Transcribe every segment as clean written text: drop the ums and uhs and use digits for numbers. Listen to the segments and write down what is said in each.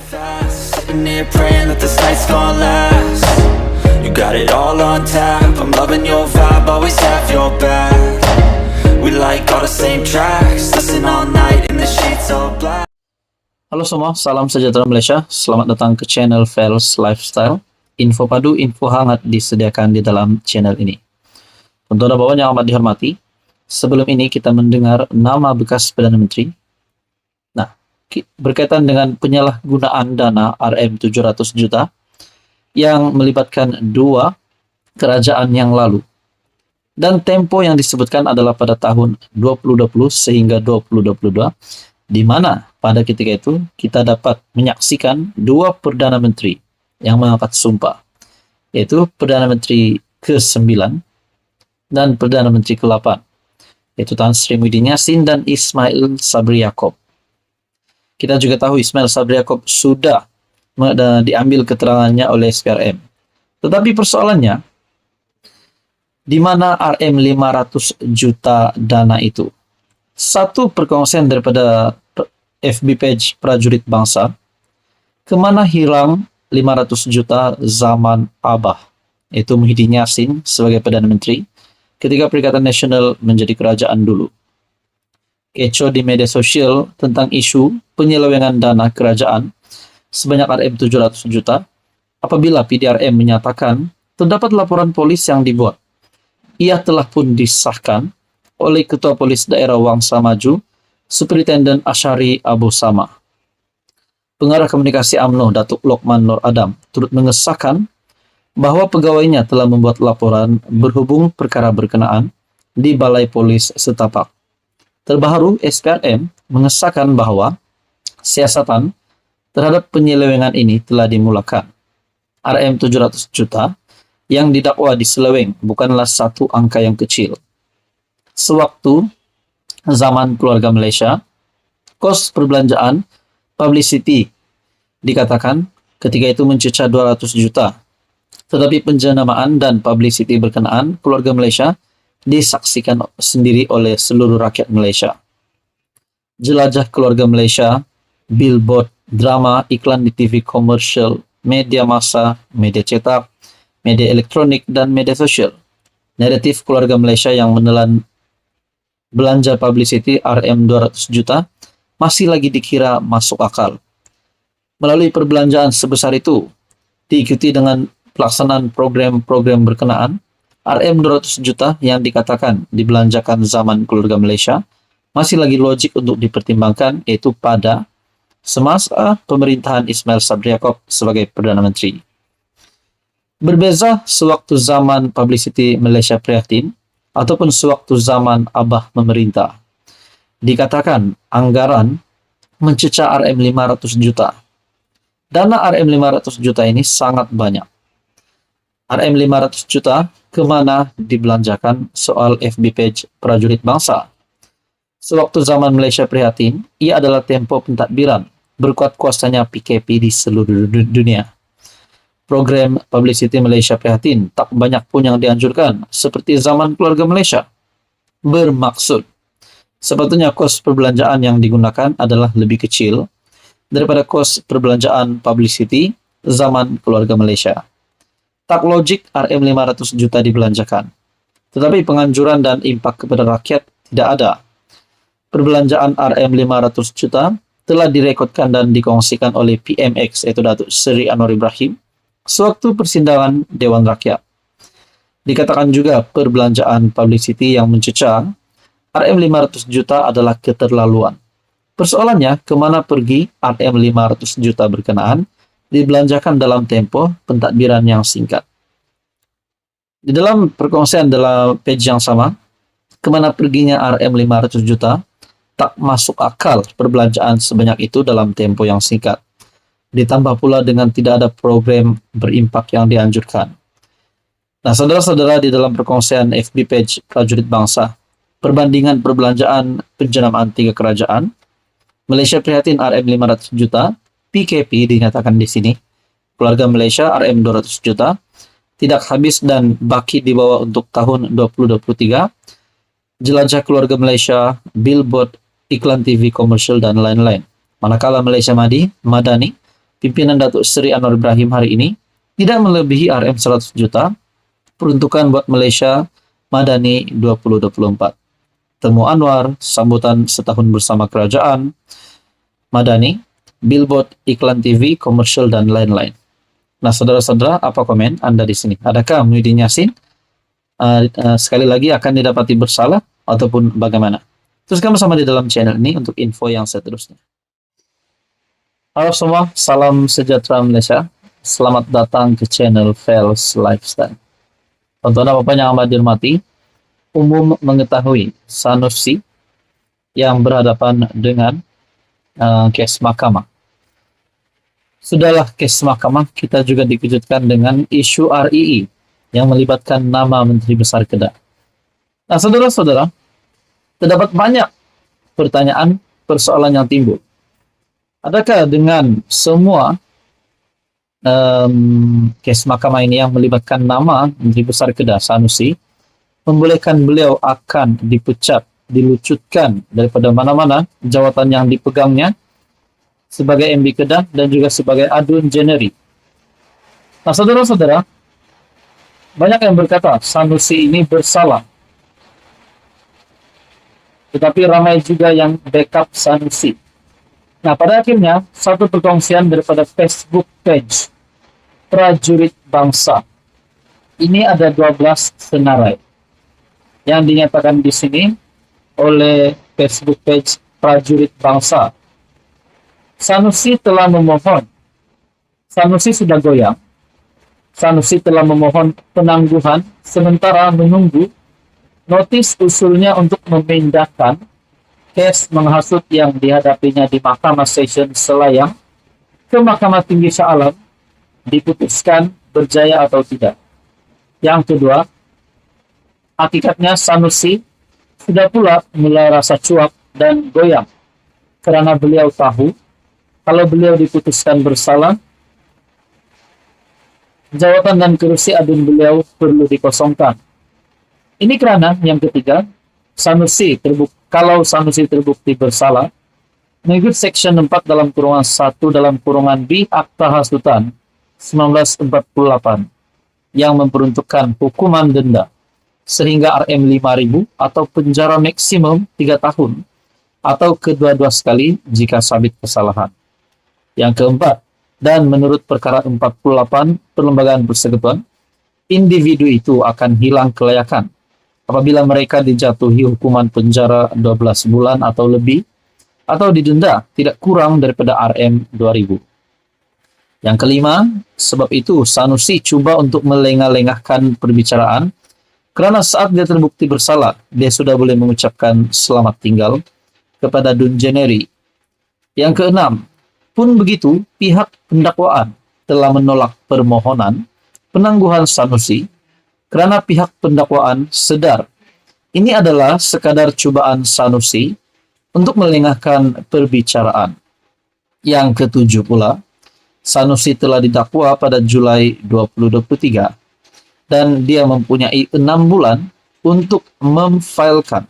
fast, sitting here praying that this night's gonna last. You got it all on tap, I'm loving your vibe, always have your back. We like all the same tracks, listen all night in the sheets all black. Halo semua, salam sejahtera Malaysia. Selamat datang ke channel Fels Lifestyle. Info padu, info hangat disediakan di dalam channel ini. Untuk bawahan yang amat dihormati, sebelum ini kita mendengar nama bekas Perdana Menteri. Nah, berkaitan dengan penyalahgunaan dana RM700 juta yang melibatkan dua kerajaan yang lalu. Dan tempo yang disebutkan adalah pada tahun 2020 sehingga 2022, di mana pada ketika itu kita dapat menyaksikan dua Perdana Menteri yang mengangkat sumpah, yaitu Perdana Menteri ke-9 dan Perdana Menteri ke-8, yaitu Tan Sri Muhyiddin Yassin dan Ismail Sabri Yaakob. Kita juga tahu Ismail Sabri Yaakob sudah diambil keterangannya oleh SPRM. Tetapi persoalannya, di mana RM500 juta dana itu? Satu perkongsian daripada FB page Prajurit Bangsa, kemana hilang 500 juta zaman Abah, yaitu Muhyiddin Yassin sebagai Perdana Menteri, ketika Perikatan Nasional menjadi kerajaan dulu. Kecoh di media sosial tentang isu penyelewengan dana kerajaan sebanyak RM700 juta, apabila PDRM menyatakan terdapat laporan polis yang dibuat. Ia telah pun disahkan oleh Ketua Polis Daerah Wangsa Maju, Superintenden Asyari Abu Sama. Pengarah Komunikasi UMNO Datuk Lokman Nur Adam turut mengesahkan bahwa pegawainya telah membuat laporan berhubung perkara berkenaan di Balai Polis Setapak. Terbaru, SPRM mengesahkan bahwa siasatan terhadap penyelewengan ini telah dimulakan. RM700 juta yang didakwa diseleweng bukanlah satu angka yang kecil. Sewaktu zaman keluarga Malaysia, kos perbelanjaan publicity dikatakan ketika itu mencecah 200 juta. Tetapi penjenamaan dan publicity berkenaan keluarga Malaysia disaksikan sendiri oleh seluruh rakyat Malaysia. Jelajah keluarga Malaysia, billboard, drama, iklan di TV komersial, media massa, media cetak, media elektronik, dan media sosial. Naratif keluarga Malaysia yang menelan belanja publicity RM200 juta masih lagi dikira masuk akal. Melalui perbelanjaan sebesar itu, diikuti dengan pelaksanaan program-program berkenaan, RM200 juta yang dikatakan dibelanjakan zaman keluarga Malaysia masih lagi logik untuk dipertimbangkan, yaitu pada semasa pemerintahan Ismail Sabri Yaakob sebagai Perdana Menteri. Berbeza sewaktu zaman publicity Malaysia Prihatin ataupun sewaktu zaman Abah memerintah. Dikatakan anggaran mencecah RM500 juta. Dana RM500 juta ini sangat banyak. RM500 juta kemana dibelanjakan soal FB page Prajurit Bangsa. Sewaktu zaman Malaysia Prihatin, ia adalah tempo pentadbiran berkuat kuasanya PKP di seluruh dunia. Program publicity Malaysia Prihatin tak banyak pun yang dianjurkan seperti zaman keluarga Malaysia. Bermaksud, sebetulnya kos perbelanjaan yang digunakan adalah lebih kecil daripada kos perbelanjaan publicity zaman keluarga Malaysia. Tak logik RM500 juta dibelanjakan. Tetapi penganjuran dan impak kepada rakyat tidak ada. Perbelanjaan RM500 juta telah direkodkan dan dikongsikan oleh PMX, yaitu Datuk Seri Anwar Ibrahim, sewaktu persidangan Dewan Rakyat. Dikatakan juga perbelanjaan publicity yang mencecah RM500 juta adalah keterlaluan. Persoalannya, kemana pergi RM500 juta berkenaan dibelanjakan dalam tempo pentadbiran yang singkat. Di dalam perkongsian dalam page yang sama, kemana perginya RM500 juta tak masuk akal perbelanjaan sebanyak itu dalam tempo yang singkat. Ditambah pula dengan tidak ada program berimpak yang dianjurkan. Nah, saudara-saudara, di dalam perkongsian FB page Prajurit Bangsa, perbandingan perbelanjaan penjenamaan tiga kerajaan, Malaysia Prihatin RM500 juta, PKP dinyatakan di sini, keluarga Malaysia RM200 juta, tidak habis dan baki dibawa untuk tahun 2023, jelajah keluarga Malaysia, billboard, iklan TV komersial, dan lain-lain. Manakala Malaysia Madani, pimpinan Datuk Seri Anwar Ibrahim hari ini tidak melebihi RM 100 juta peruntukan buat Malaysia Madani 2024. Temu Anwar, sambutan setahun bersama kerajaan, Madani, billboard, iklan TV, komersial, dan lain-lain. Nah, saudara-saudara, apa komen Anda di sini? Adakah Muhyiddin Yassin sekali lagi akan didapati bersalah ataupun bagaimana? Teruskan bersama di dalam channel ini untuk info yang seterusnya. Halo semua, salam sejahtera Malaysia. Selamat datang ke channel Fels Lifestyle. Tonton apa yang amat dihormati, umum mengetahui Sanusi yang berhadapan dengan kes mahkamah. Sudahlah kes mahkamah, kita juga dikejutkan dengan isu RII yang melibatkan nama Menteri Besar Kedah. Nah, saudara-saudara, terdapat banyak pertanyaan, persoalan yang timbul. Adakah dengan semua kes mahkamah ini yang melibatkan nama Menteri Besar Kedah, Sanusi, membolehkan beliau akan dipecat, dilucutkan daripada mana-mana jawatan yang dipegangnya sebagai MB Kedah dan juga sebagai Adun Jeneri. Nah, saudara-saudara, banyak yang berkata Sanusi ini bersalah. Tetapi ramai juga yang backup Sanusi. Nah, pada akhirnya, satu perkongsian daripada Facebook page Prajurit Bangsa. Ini ada 12 senarai yang dinyatakan di sini oleh Facebook page Prajurit Bangsa. Sanusi telah memohon. Sanusi sudah goyang. Sanusi telah memohon penangguhan sementara menunggu notis usulnya untuk memindahkan kes menghasut yang dihadapinya di Mahkamah Session Selayang ke Mahkamah Tinggi Shah Alam diputuskan berjaya atau tidak. Yang kedua, hakikatnya Sanusi sudah pula mulai rasa cuap dan goyang karena beliau tahu kalau beliau diputuskan bersalah, jawatan dan kerusi adun beliau perlu dikosongkan. Ini kerana yang ketiga, kalau Sanusi terbukti bersalah, mengikut Section 4 dalam kurungan 1 dalam kurungan B Akta Hasutan 1948 yang memperuntukkan hukuman denda sehingga RM 5.000 atau penjara maksimum 3 tahun atau kedua-dua sekali jika sabit kesalahan. Yang keempat, dan menurut perkara 48 Perlembagaan Persekutuan, individu itu akan hilang kelayakan apabila mereka dijatuhi hukuman penjara 12 bulan atau lebih atau didenda tidak kurang daripada RM 2.000. Yang kelima, sebab itu Sanusi cuba untuk melengah-lengahkan perbicaraan kerana saat dia terbukti bersalah, dia sudah boleh mengucapkan selamat tinggal kepada Dun Jeneri. Yang keenam, pun begitu, pihak pendakwaan telah menolak permohonan penangguhan Sanusi kerana pihak pendakwaan sedar ini adalah sekadar cubaan Sanusi untuk melengahkan perbicaraan. Yang ketujuh pula, Sanusi telah didakwa pada Julai 2023 dan dia mempunyai 6 bulan untuk memfailkan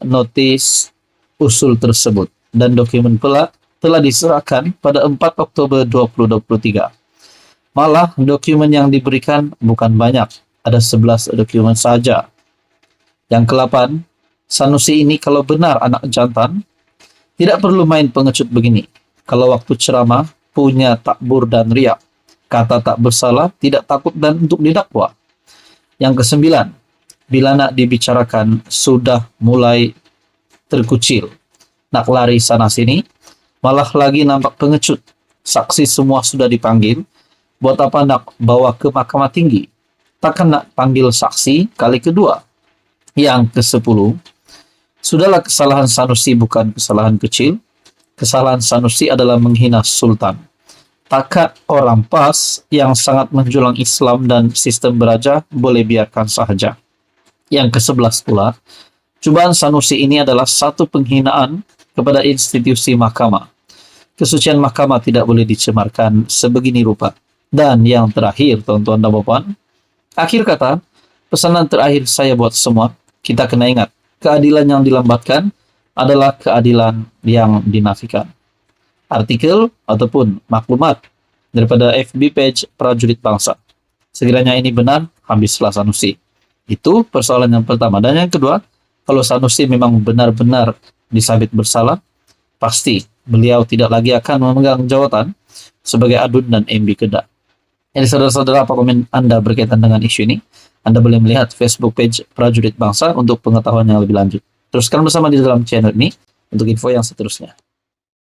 notis usul tersebut. Dan dokumen pula telah diserahkan pada 4 Oktober 2023. Malah dokumen yang diberikan bukan banyak, ada 11 dokumen saja. Yang ke-8, Sanusi ini kalau benar anak jantan, tidak perlu main pengecut begini. Kalau waktu ceramah punya takbur dan riak, kata tak bersalah, tidak takut dan untuk didakwa. Yang ke-9, bila nak dibicarakan sudah mulai terkucil. Nak lari sana-sini, malah lagi nampak pengecut. Saksi semua sudah dipanggil, buat apa nak bawa ke Mahkamah Tinggi? Takkan nak panggil saksi kali kedua. Yang ke-10, sudahlah kesalahan Sanusi bukan kesalahan kecil. Kesalahan Sanusi adalah menghina Sultan. Takat orang PAS yang sangat menjulang Islam dan sistem beraja boleh biarkan sahaja. Yang ke-11 pula, cubaan Sanusi ini adalah satu penghinaan kepada institusi mahkamah. Kesucian mahkamah tidak boleh dicemarkan sebegini rupa. Dan yang terakhir, tuan-tuan dan puan, akhir kata, pesanan terakhir saya buat semua, kita kena ingat, keadilan yang dilambatkan adalah keadilan yang dinafikan. artikel ataupun maklumat daripada FB page Prajurit Bangsa. Sekiranya ini benar, habislah Sanusi. Itu persoalan yang pertama. Dan yang kedua, kalau Sanusi memang benar-benar disabit bersalah, pasti beliau tidak lagi akan memegang jawatan sebagai Adun dan MB Kedah. Jadi saudara-saudara, apa komen Anda berkaitan dengan isu ini? Anda boleh melihat Facebook page Prajurit Bangsa untuk pengetahuan yang lebih lanjut. Teruskan bersama di dalam channel ini untuk info yang seterusnya.